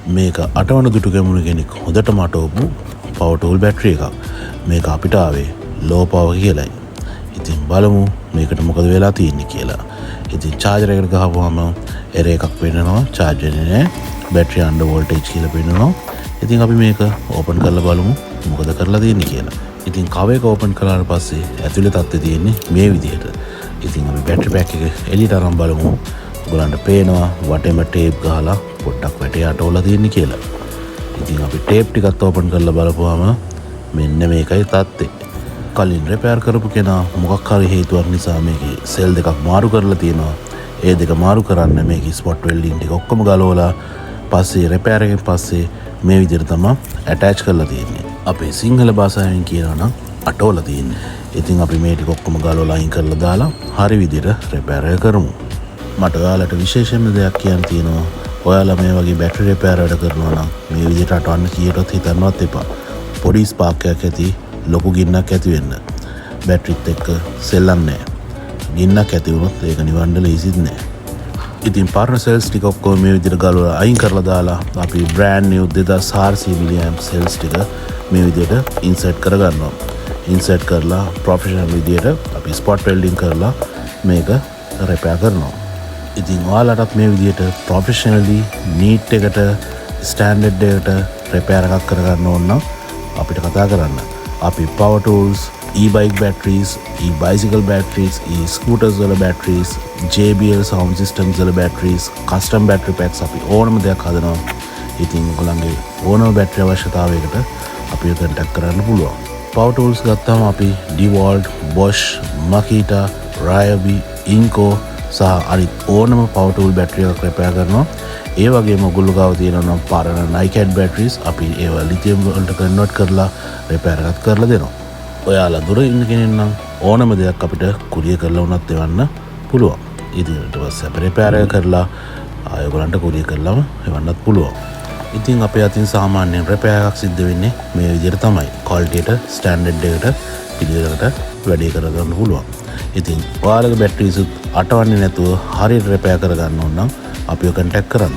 මේක අටවන දුටු ගැමුණු කෙනෙක් හොඳටම අටවපු පවර් ටූල් බැටරි එකක්. මේක අපිට ආවේ ලෝ පවර් කියලයි. ඉතින් බලමු මේකට මොකද වෙලා තියෙන්නේ කියලා. ඉතින් චාර්ජර් එකට ගහපුවම එරර් එකක් වෙනවා. චාර්ජ් වෙන්නේ නැහැ. බැටරි අන්ඩර් වෝල්ටේජ් කියලා පෙන්නනවා. ඉතින් අපි මේක ඕපන් කරලා බලමු මොකද කරලා තියෙන්නේ කියලා. ඉතින් කවර් එක ඕපන් කළාට පස්සේ ඇතුලේ තත්ත්වය තියෙන්නේ මේ විදිහට. ඉතින් අපි බැටරි පැක් එක එළියට අරන් බලමු. ඔයගලන්ට පේනවා වටේම ටේප් ගහලා පොඩ්ඩක් වැටේ අටවලා තියෙන්නේ කියලා. ඉතින් අපි ටේප් ටිකත් ඕපන් කරලා බලපුවාම මෙන්න මේකයි තත්ත්වය. කලින් රිපෙයාර් කරපු කෙනා මොකක් හරි හේතුවක් නිසා මේකේ සෙල් දෙකක් මාරු කරලා තියෙනවා. ඒ දෙක මාරු කරන්න මේකේ ස්පොට් වෙල්ඩින් ටික ඔක්කොම ගලවලා පස්සේ රිපෙයාර් එකෙන් පස්සේ මේ විදිහට තමයි ඇටච් කරලා තියෙන්නේ. අපේ සිංහල භාෂාවෙන් කියනවා නම් අටවලා තියෙන්නේ. ඉතින් අපි මේ ටික ඔක්කොම ගලවලා අයින් කරලා දාලා හරි විදිහට රිපෙයාර් කරමු. මට ඔයාලට විශේෂයෙන්ම දෙයක් කියන්න තියෙනවා. ඔයාලා මේ වගේ බැටරි රිපෙයාර් වැඩ කරනවා නම් මේ විදිහට අටවන්න කීයටවත් හිතන්නවත් එපා. පොඩි ස්පාක් එකක් ඇති ලොකු ගින්නක් ඇති වෙන්න. බැටරිත් එක්ක සෙල්ලන්නේ නැහැ. ගින්නක් ඇති වුණොත් ඒක නිවන්න ලේසිත් නැහැ. ඉතින් පරණ සෙල්ස් ටික ඔක්කොම මේ විදිහට ගලවලා අයින් කරලා දාලා අපි බ්‍රෑන්ඩ් නිව් 2400 මිලියම් සෙල්ස් ටික මේ විදිහට ඉන්සර්ට් කරගන්නවා. ඉන්සර්ට් කරලා ප්‍රොෆෙෂනල් විදිහට අපි ස්පොට් වෙල්ඩින් කරලා මේක රිපෙයාර් කරනවා. ඉතින් ඔයාලටත් මේ විදිහට ප්‍රොෆෙෂනලි නීට් එකට ස්ටෑන්ඩඩ් එකට රිපෙයාර් එකක් කරගන්න ඕන නම් අපිට කතා කරන්න. අපි power tools, e-bike batteries, e-bicycle batteries, e-scooters වල batteries, JBL sound systems වල batteries, custom battery packs අපි ඕනම දෙයක් හදනවා. ඉතින් ඔයගොල්ලන්ගේ ඕනම බැටරි අවශ්‍යතාවයකට අපි contact කරන්න පුළුවන්. power tools ගත්තාම අපි DeWalt, Bosch, Makita, Ryobi, Inco සහ අනිත් ඕනම power tool බැටරි එකක් රිපෙයාර් කරනවා. ඒ වගේම ඔයගොල්ලෝ ගාව තියෙනවා නම් පරණ Nycat batteries අපි ඒවා lithium වලට කන්වර්ට් කරලා රිපෙයාර් එකක් කරලා දෙනවා. ඔයාලා දුර ඉන්න කෙනෙක් නම් ඕනම දෙයක් අපිට කුරියර් කරලා වුණත් එවන්න පුළුවන්. ඉතින් ඊට පස්සේ අපි රිපෙයාර් එක කරලා ආයෙ ඔයගොල්ලන්ට කුරියර් කරලාම එවන්නත් පුළුවන්. ඉතින් අපේ අතින් සාමාන්‍යයෙන් රිපෙයාර් එකක් සිද්ධ වෙන්නේ මේ විදිහට තමයි. ක්වොලිටි එකට ස්ටෑන්ඩඩ් එකට පිළිවෙලකට වැඩේ කරගන්න පුළුවන්. ඉතින් ඔයාලගේ බැටරිස් අටවන්නේ නැතුව හරියට රිපෙයාර් කරගන්න ඕන නම් අපිව contact කරන්න.